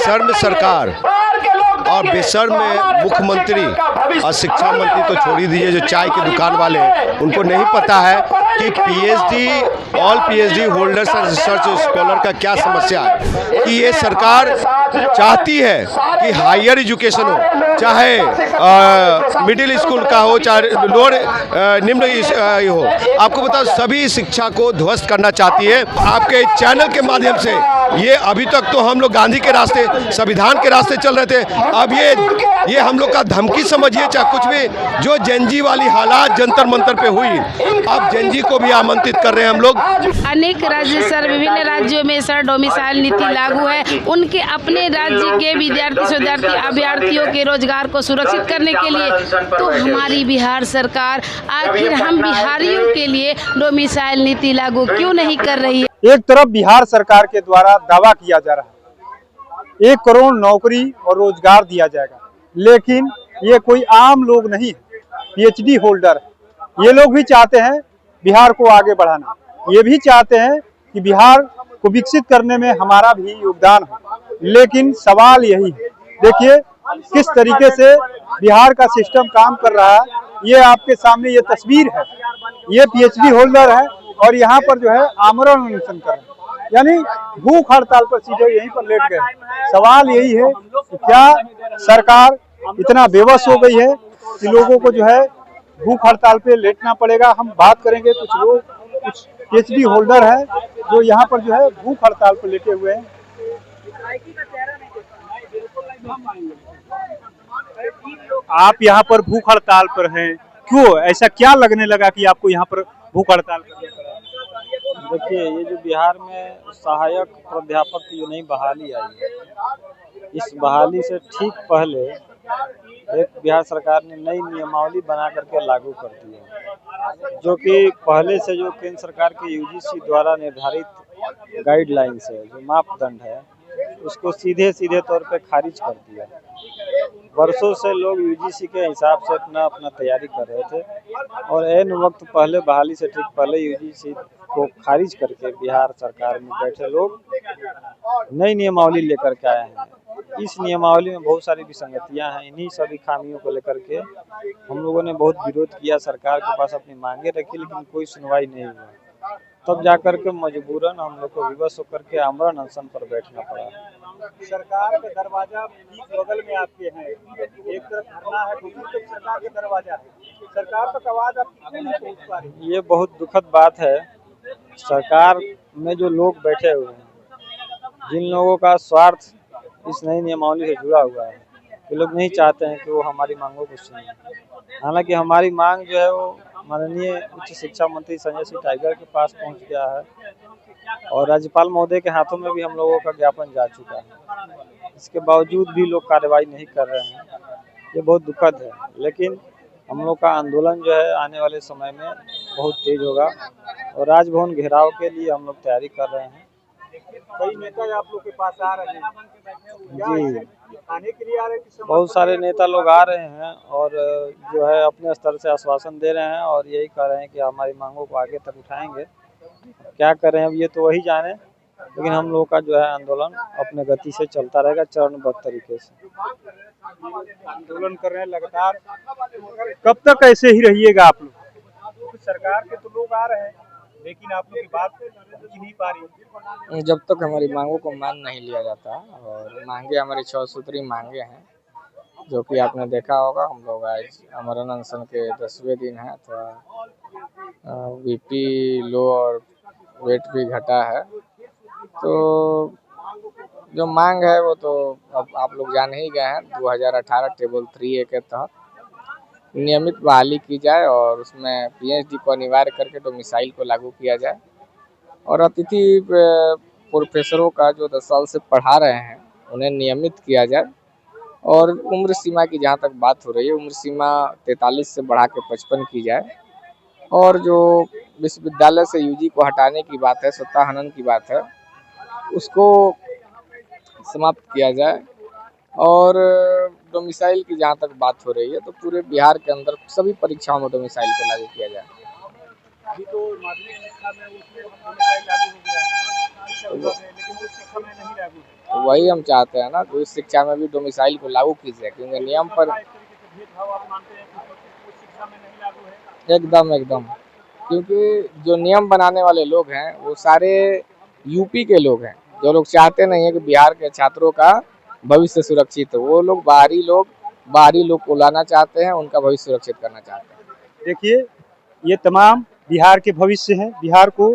बेशर्म सरकार और बेशर्म मुख्यमंत्री और शिक्षा मंत्री तो छोड़ ही दीजिए, जो चाय की दुकान वाले हैं उनको नहीं पता है कि PhD all PhD holders and research scholar का क्या समस्या है। कि ये सरकार चाहती है कि हायर एजुकेशन हो, चाहे मिडिल स्कूल का हो, चाहे लोअर निम्न हो, आपको बता सभी शिक्षा को ध्वस्त करना चाहती है। आपके चैनल के माध्यम से ये अभी तक तो हम लोग गांधी के रास्ते, संविधान के रास्ते चल रहे थे, अब ये हम लोग का धमकी समझिए चाहे कुछ भी, जो जेनजी वाली हालात जंतर मंतर पे हुई, अब जेनजी को भी आमंत्रित कर रहे हैं हम लोग। अनेक राज्य सर, विभिन्न राज्यों में सर डोमिसाइल नीति लागू है, उनके अपने राज्य के विद्यार्थी अभ्यर्थियों के रोजगार को सुरक्षित करने के लिए, तो हमारी बिहार सरकार आखिर हम बिहारियों के लिए डोमिसाइल नीति लागू क्यों नहीं कर रही है। एक तरफ बिहार सरकार के द्वारा दावा किया जा रहा है 1 करोड़ नौकरी और रोजगार दिया जाएगा, लेकिन ये कोई आम लोग नहीं है, पीएचडी होल्डर है। ये लोग भी चाहते हैं बिहार को आगे बढ़ाना, ये भी चाहते हैं कि बिहार को विकसित करने में हमारा भी योगदान हो, लेकिन सवाल यही है, देखिए किस तरीके से बिहार का सिस्टम काम कर रहा है। ये आपके सामने ये तस्वीर है, ये पीएचडी होल्डर है और यहाँ पर जो है आमरण अनशन कर रहे हैं, यानी भूख हड़ताल पर सीधे यहीं पर लेट गए। सवाल यही है कि क्या सरकार इतना बेबस हो गई है कि लोगों को जो है भूख हड़ताल पे लेटना पड़ेगा। हम बात करेंगे कुछ लोग, कुछ पीएचडी होल्डर है जो यहाँ पर जो है भूख हड़ताल पर लेटे हुए हैं। आप यहाँ पर भूख हड़ताल पर हैं, क्यों, ऐसा क्या लगने लगा कि आपको यहाँ पर भूख हड़ताल करनी पड़ा? देखिए, ये जो बिहार में सहायक प्राध्यापक की जो नई बहाली आई है, इस बहाली से ठीक पहले एक बिहार सरकार ने नई नियमावली बना करके लागू कर दी है, जो कि पहले से जो केंद्र सरकार के यूजीसी द्वारा निर्धारित गाइडलाइंस है, जो मापदंड है, उसको सीधे तौर पे खारिज कर दिया। वर्षों से लोग यूजीसी के हिसाब से अपना तैयारी कर रहे थे और ऐन वक्त पहले बहाली से ठीक पहले यूजीसी को खारिज करके बिहार सरकार में बैठे लोग नई नियमावली लेकर के आए हैं। इस नियमावली में बहुत सारी विसंगतियां हैं। इन्हीं सभी खामियों को लेकर के हम लोगों ने बहुत विरोध किया, सरकार के पास अपनी मांगे रखी, लेकिन कोई सुनवाई नहीं हुआ। तब जाकर के मजबूरन हम लोग को विवश होकर के आमरण अनशन पर बैठना पड़ा। सरकार का दरवाजा ठीक बगल में आपके हैं, एक तरफ धरना है, दूसरी तरफ सरकार का दरवाजा है, सरकार तक आवाज आप क्यों नहीं पहुंच पा रही? ये बहुत दुखद बात है। सरकार में जो लोग बैठे हुए हैं, जिन लोगों का स्वार्थ इस नई नियमावली से जुड़ा हुआ है, ये लोग नहीं चाहते हैं कि वो हमारी मांगों को सुने। हालांकि हमारी मांग जो है वो माननीय उच्च शिक्षा मंत्री संजय सिंह टाइगर के पास पहुंच गया है और राज्यपाल महोदय के हाथों में भी हम लोगों का ज्ञापन जा चुका है। इसके बावजूद भी लोग कार्रवाई नहीं कर रहे हैं, ये बहुत दुखद है। लेकिन हम लोग का आंदोलन जो है आने वाले समय में बहुत तेज होगा और राजभवन घेराव के लिए हम लोग तैयारी कर रहे हैं। कई नेता आप लोग के पास आ रहे हैं जी, आने के लिए आ रहे हैं? बहुत सारे नेता लोग आ रहे हैं और जो है अपने स्तर से आश्वासन दे रहे हैं और यही कह रहे हैं कि हमारी मांगों को आगे तक उठाएंगे। क्या कर रहे हैं अब ये तो वही जाने, लेकिन हम लोगों का जो है आंदोलन अपने गति से चलता रहेगा, चरणबद्ध तरीके से आंदोलन कर रहे हैं लगातार। कब तक ऐसे ही रहिएगा आप लोग? सरकार के तो लोग आ रहे हैं, लेकिन आप लोग की बात पहुंच नहीं पा रही। जब तक हमारी मांगों को मान नहीं लिया जाता, और मांगे हमारी 6 सूत्री मांगे हैं, जो कि आपने देखा होगा। हम लोग आज आमरण अनशन के 10वें दिन है, तो बीपी लो और वेट भी घटा है। तो जो मांग है वो तो अब आप लोग जान ही गए हैं। 2018 टेबल 3A के तहत नियमित बहाली की जाए और उसमें पीएचडी को अनिवार्य करके डोमिसाइल को लागू किया जाए और अतिथि प्रोफेसरों का जो 10 साल से पढ़ा रहे हैं उन्हें नियमित किया जाए। और उम्र सीमा की जहाँ तक बात हो रही है, उम्र सीमा 43 से बढ़ा के 55 की जाए। और जो विश्वविद्यालय से यूजी को हटाने की बात है, सत्ता हनन की बात है, उसको समाप्त किया जाए। और डोमिसाइल की जहाँ तक बात हो रही है, तो पूरे बिहार के अंदर सभी परीक्षाओं में डोमिसाइल को लागू किया जाए। अभी तो माध्यमिक शिक्षा में उसमें डोमिसाइल लागू हो गया है, लेकिन उस शिक्षा में नहीं लागू है। वही हम चाहते हैं ना कि उस शिक्षा में भी डोमिसाइल को लागू कीजिए, क्योंकि नियम पर भेदभाव आप मानते हैं कि उस शिक्षा में नहीं लागू है? एकदम एकदम, क्योंकि जो नियम बनाने वाले लोग हैं वो सारे यूपी के लोग हैं, जो लोग चाहते नहीं है कि बिहार के छात्रों का भविष्य सुरक्षित हो। वो लोग बाहरी लोग को लाना चाहते हैं, उनका भविष्य सुरक्षित करना चाहते हैं। देखिए, ये तमाम बिहार के भविष्य हैं, बिहार को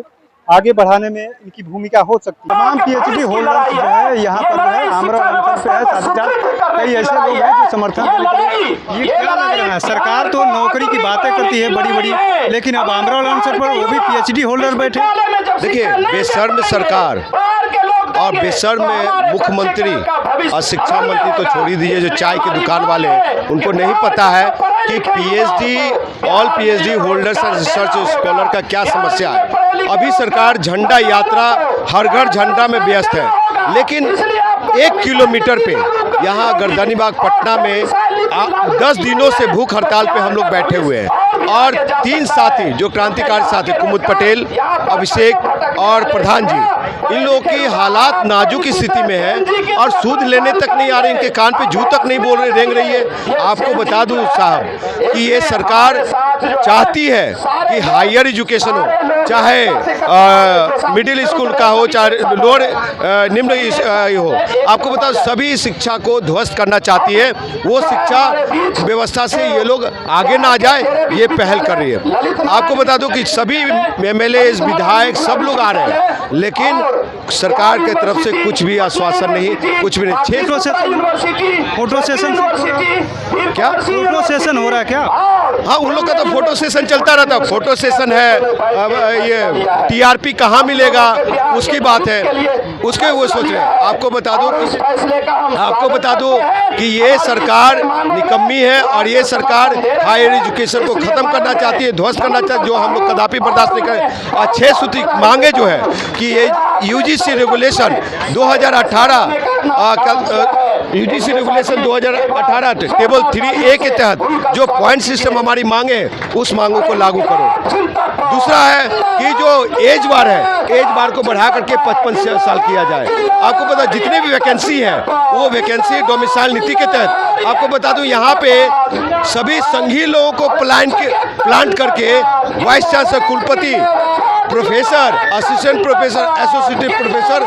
आगे बढ़ाने में इनकी भूमिका हो सकती है। तमाम पीएचडी होल्डर जो है यहाँ पर जो है आमरण अनशन पे है, साथ ही साथ कई ऐसे लोग हैं जो समर्थन देने के लिए। ये क्या लग रहा है, सरकार तो नौकरी की बातें करती है बड़ी बड़ी, लेकिन अब आमरण अनशन पर वो भी पीएचडी होल्डर बैठे। देखिए, बेशर्म सरकार और बेशर्म मुख्यमंत्री और शिक्षा मंत्री तो छोड़ ही दीजिए, जो चाय की दुकान वाले हैं उनको नहीं पता है कि पीएचडी ऑल पीएचडी होल्डर्स और रिसर्च स्कॉलर का क्या समस्या है। अभी सरकार झंडा यात्रा हर घर झंडा में व्यस्त है, लेकिन 1 किलोमीटर पे यहाँ गर्दनीबाग पटना में 10 दिनों से भूख हड़ताल पे हम लोग बैठे हुए हैं, और 3 साथी जो क्रांतिकारी साथी कुमुद पटेल, अभिषेक और प्रधान जी, इन लोगों की हालात नाजुक स्थिति में है और सूद लेने तक नहीं आ रही, इनके कान पे जू तक नहीं बोल रही, रेंग रही है। आपको बता दूं साहब कि ये सरकार चाहती है कि हायर एजुकेशन हो, चाहे मिडिल स्कूल का हो, चाहे लोअर निम्न हो, आपको बता सभी शिक्षा को ध्वस्त करना चाहती है। वो शिक्षा व्यवस्था से ये लोग आगे ना आ जाए, ये पहल कर रही है। आपको बता दूं कि सभी एमएलए विधायक सब लोग आ रहे हैं, लेकिन सरकार के तरफ से कुछ भी आश्वासन नहीं, कुछ भी नहीं। फोटो सेशन क्या फोटो सेशन हो रहा है क्या? हाँ, उन लोग का तो फोटो सेशन चलता रहता है। फोटो सेशन है, अब ये टीआरपी कहाँ मिलेगा उसकी बात है, उसके वो सोच रहे हैं। आपको बता दूं कि ये सरकार निकम्मी है और ये सरकार हायर एजुकेशन को खत्म करना चाहती है, ध्वस्त करना चाहती है, जो हम लोग कदापि बर्दाश्त नहीं करें। और 6 सूत्री मांगे जो है कि ये UGC regulation 2018 UGC regulation 2018 table 3A के तहत जो पॉइंट सिस्टम हमारी मांगे, उस मांगों को लागू करो। दूसरा है कि जो एज बार है, एज बार को बढ़ा करके 55 साल किया जाए। आपको पता जितने भी वैकेंसी है वो वैकेंसी डोमिसाइल नीति के तहत। आपको बता दूं यहाँ पे सभी संघीय लोगों को प्लांट करके वाइस चांसलर, कुलपति, professor, assistant professor, associate professor,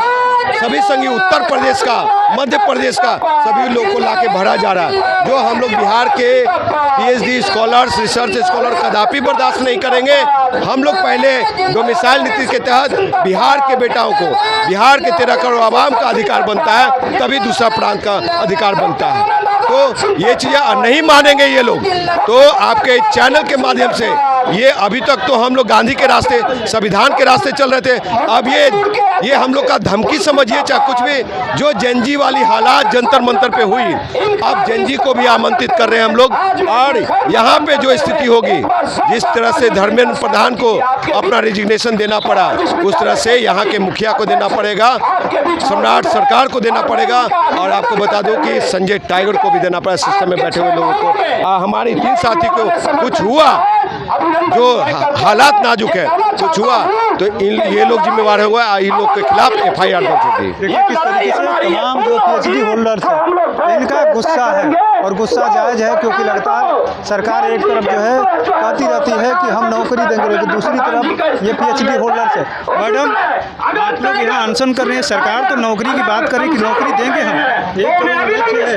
सभी संघीय उत्तर प्रदेश का, मध्य प्रदेश का सभी लोगों को लाके भरा जा रहा है। जो हम लोग बिहार के पीएचडी स्कॉलर्स, रिसर्च स्कॉलर कदापि बर्दाश्त नहीं करेंगे। हम लोग पहले डोमिसाइल नीति के तहत बिहार के बेटाओं को, बिहार के 13 करोड़ आवाम का अधिकार बनता है, तभी दूसरा प्रांत का अधिकार बनता है। तो ये चीज़ें नहीं मानेंगे ये लोग, तो आपके चैनल के माध्यम से ये अभी तक तो हम लोग गांधी के रास्ते, संविधान के रास्ते चल रहे थे, अब ये हम लोग का धमकी समझिए चाहे कुछ भी। जो जेनजी वाली हालात जंतर मंतर पे हुई, अब जेनजी को भी आमंत्रित कर रहे हैं हम लोग। और यहाँ पे जो स्थिति होगी, जिस तरह से धर्मेंद्र प्रधान को अपना रिजिग्नेशन देना पड़ा, उस तरह से यहाँ के मुखिया को देना पड़ेगा, सम्राट सरकार को देना पड़ेगा, और आपको बता दूं कि संजय टाइगर को भी देना पड़ा, सिस्टम में बैठे हुए लोगों को। हमारी 3 साथी को कुछ हुआ, जो हालात नाजुक है, कुछ हुआ तो ये लोग जिम्मेवार होंगे, इन लोग के खिलाफ FIR दर्ज होगी। देखिए किस तरीके से तमाम जो पीएचडी होल्डर्स हैं, इनका गुस्सा है, और गुस्सा जायज है, क्योंकि लगातार सरकार एक तरफ जो है कहती रहती है कि हम नौकरी देंगे, लेकिन दूसरी तरफ ये पीएचडी होल्डर्स है। मैडम, आप लोग यहाँ अनशन कर रहे हैं, सरकार तो नौकरी की बात करे कि नौकरी देंगे हम, 1 करोड़ लक्ष्य है,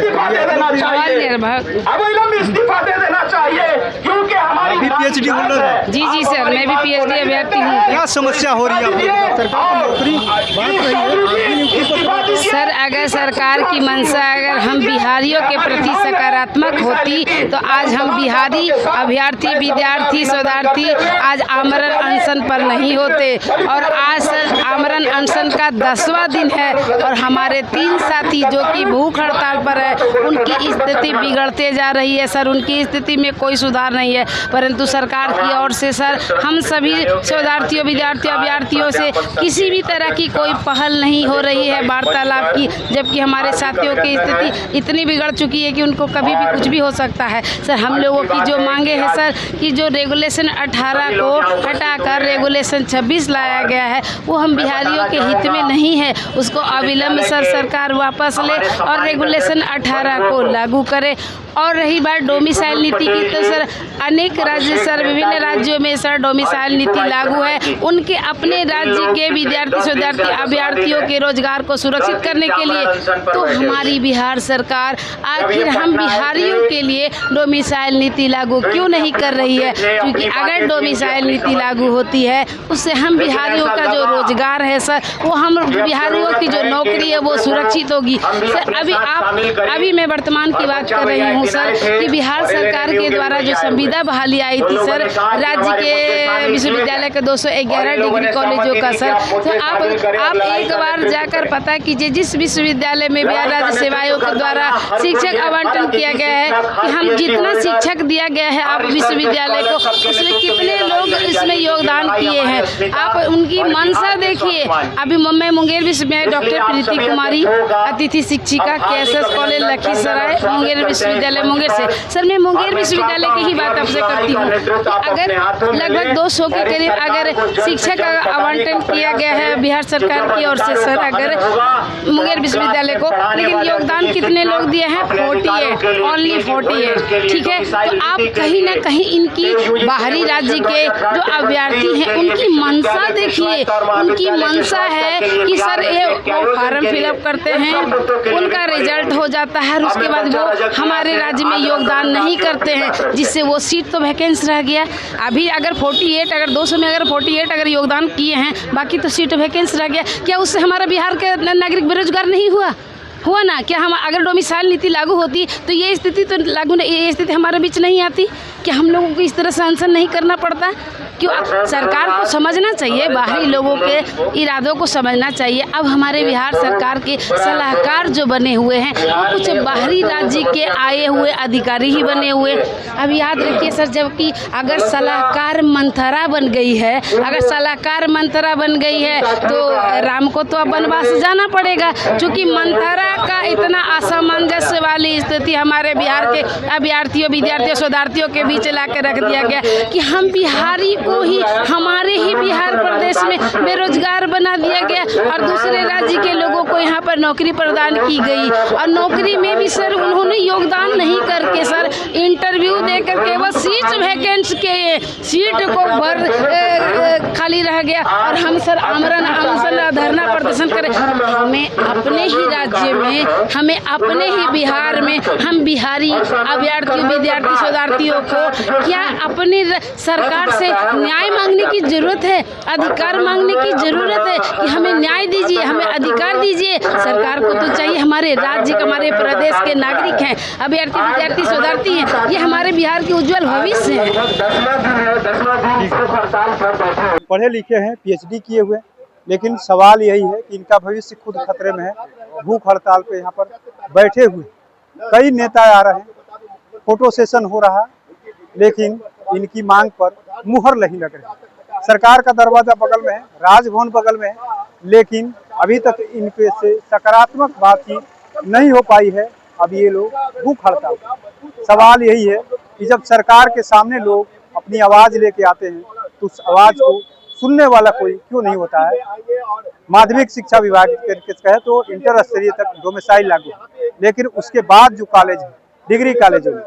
अभी पीएचडी होल्डर है। जी सर, मैं भी पीएचडी अभ्यर्थी हूँ। क्या समस्या हो रही है आप लोगों को? सरकार तो नौकरी बांट रही है सर, अगर सरकार की मंशा अगर हम बिहारियों के प्रति सकारात्मक होती तो आज हम बिहारी अभ्यर्थी, विद्यार्थी, शोधार्थी आज आमरण अनशन पर नहीं होते। और आज सर आमरण अनशन का 10वां दिन है और हमारे 3 साथी जो कि भूख हड़ताल पर है, उनकी स्थिति बिगड़ते जा रही है सर। उनकी स्थिति में कोई सुधार नहीं है, परंतु सरकार की ओर से सर हम सभी शोधार्थियों, विद्यार्थियों, अभ्यर्थियों से किसी भी तरह की कोई पहल नहीं हो रही है वार्तालाप की, जबकि हमारे साथियों की स्थिति इतनी बिगड़ चुकी है कि उनको कभी भी कुछ भी हो सकता है। सर हम लोगों की जो मांगे हैं सर कि जो रेगुलेशन 18 को हटाकर रेगुलेशन 26 लाया गया है, वो हम बिहारियों के हित में नहीं है। उसको अविलंब सर सरकार वापस ले और रेगुलेशन 18 को लागू करे। और रही बात डोमिसाइल नीति की, तो सर अनेक राज्य सर विभिन्न राज्यों में सर डोमिसाइल नीति लागू है। उनके अपने राज्य के विद्यार्थी, शोधार्थी, अभ्यर्थियों के रोजगार को सुरक्षित करने के लिए तो हमारी बिहार सरकार आखिर हम बिहारियों के लिए डोमिसाइल नीति लागू क्यों नहीं कर रही है? क्योंकि अगर डोमिसाइल नीति लागू होती है उससे हम बिहारियों का जो रोजगार है सर, वो हम बिहारियों की जो नौकरी है वो सुरक्षित होगी। सर अभी मैं वर्तमान की बात कर रही हूँ सर कि बिहार सरकार के द्वारा जो संविदा बहाली आई थी सर राज्य के विश्वविद्यालय के 211 डिग्री कॉलेजों का सर, तो आप एक बार जाकर पता कीजिए जिस विश्वविद्यालय में बिहार राज्य सेवा आयोग के द्वारा शिक्षक आवंटन किया गया है कि हम जितना शिक्षक दिया गया है आप विश्वविद्यालय को, उसमें कितने लोग इसमें योगदान किए हैं। आप उनकी मंशा देखिए। अभी मैं मुंगेर विश्वविद्यालय डॉक्टर प्रीति कुमारी अतिथि शिक्षिका KSS कॉलेज लखीसराय मुंगेर विश्वविद्यालय मुंगेर से सर, मैं मुंगेर विश्वविद्यालय की ही बात आपसे करती हूँ। अगर लगभग 200 के करीब अगर शिक्षक आवंटन किया गया है बिहार सरकार की ओर से सर अगर मुंगेर विश्वविद्यालय को, लेकिन योगदान कितने लोग दिए हैं? 48, ओनली 48। ठीक है, तो आप कहीं ना कहीं इनकी बाहरी राज्य के जो अभ्यर्थी हैं उनकी मंशा देखिए। उनकी मंशा है कि सर ये वो फॉर्म फिलअप करते हैं, उनका रिजल्ट हो जाता है और उसके बाद वो हमारे राज्य में योगदान नहीं करते हैं, जिससे वो सीट तो वैकेंसी रह गया। अभी अगर 48 अगर 200 में अगर 48 अगर योगदान किए हैं, बाकी तो सीट वैकेंसी रह गया। क्या उससे हमारा बिहार के नागरिक बेरोजगार नहीं हुआ ना? क्या हम अगर डोमिसाइल नीति लागू होती तो ये स्थिति तो लागू नहीं, ये स्थिति हमारे बीच नहीं आती? क्या हम लोगों को इस तरह से अनशन नहीं करना पड़ता? क्यों? सरकार को समझना चाहिए, बाहरी लोगों के इरादों को समझना चाहिए। अब हमारे बिहार सरकार के सलाहकार जो बने हुए हैं वो कुछ बाहरी राज्य के आए हुए अधिकारी ही बने हुए। अब याद रखिए सर, जबकि अगर सलाहकार मंथरा बन गई है, अगर सलाहकार मंथरा बन गई है तो राम को तो अब वनवास जाना पड़ेगा, क्योंकि मंथरा का इतना असामंजस्य वाली स्थिति हमारे बिहार के अभ्यर्थियों, विद्यार्थियों, शोधार्थियों के बीच ला के रख दिया गया कि हम बिहारी को ही हमारे ही बिहार प्रदेश में बेरोजगार बना दिया गया और दूसरे राज्य के लोगों को यहाँ पर नौकरी प्रदान की गई। और नौकरी में भी सर उन्होंने योगदान नहीं करके सर इंटरव्यू दे करके वो सीट वैकेंसी के सीट को खाली रह गया और हम सर आमरण अनशन धरना प्रदर्शन करें। हमें अपने ही राज्य में, हमें अपने ही बिहार में हम बिहारी अभ्यर्थियों, विद्यार्थी, शोधार्थियों को क्या अपनी सरकार से न्याय मांगने की जरूरत है, अधिकार मांगने की जरूरत है कि हमें न्याय दीजिए, हमें अधिकार दीजिए। सरकार को तो चाहिए हमारे राज्य, हमारे प्रदेश के नागरिक हैं, अभ्यर्थी, विद्यार्थी, शोधार्थी हैं, ये हमारे बिहार के उज्जवल भविष्य है। पढ़े लिखे हैं, PhD किए हुए, लेकिन सवाल यही है कि इनका भविष्य खुद खतरे में है। भूख हड़ताल पे यहाँ पर बैठे हुए कई नेता आ रहे हैं, फोटो सेशन हो रहा है, लेकिन इनकी मांग पर मुहर नहीं लग रही। सरकार का दरवाजा बगल में है, राजभवन बगल में है, लेकिन अभी तक इनके से सकारात्मक बातचीत नहीं हो पाई है। अब ये लोग भूख हड़ताल। सवाल यही है कि जब सरकार के सामने लोग अपनी आवाज लेके आते हैं तो उस आवाज को सुनने वाला कोई क्यों नहीं होता है। माध्यमिक शिक्षा विभाग के कहे तो इंटर स्तरीय तक डोमिसाइल लागू, लेकिन उसके बाद जो कॉलेज है, डिग्री कॉलेजों में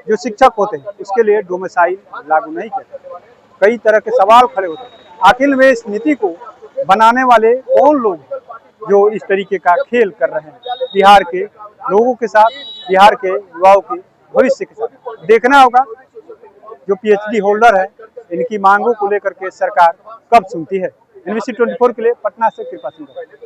जो शिक्षक होते हैं उसके लिए डोमिसाइल लागू नहीं करते। कई तरह के सवाल खड़े होते हैं। आखिर में इस नीति को बनाने वाले कौन लोग जो इस तरीके का खेल कर रहे हैं बिहार के लोगों के साथ, बिहार के युवाओं के भविष्य के साथ। देखना होगा जो PhD होल्डर है इनकी मांगों को लेकर के सरकार कब सुनती है। NBC 24 के लिए पटना से कृपा सिंह।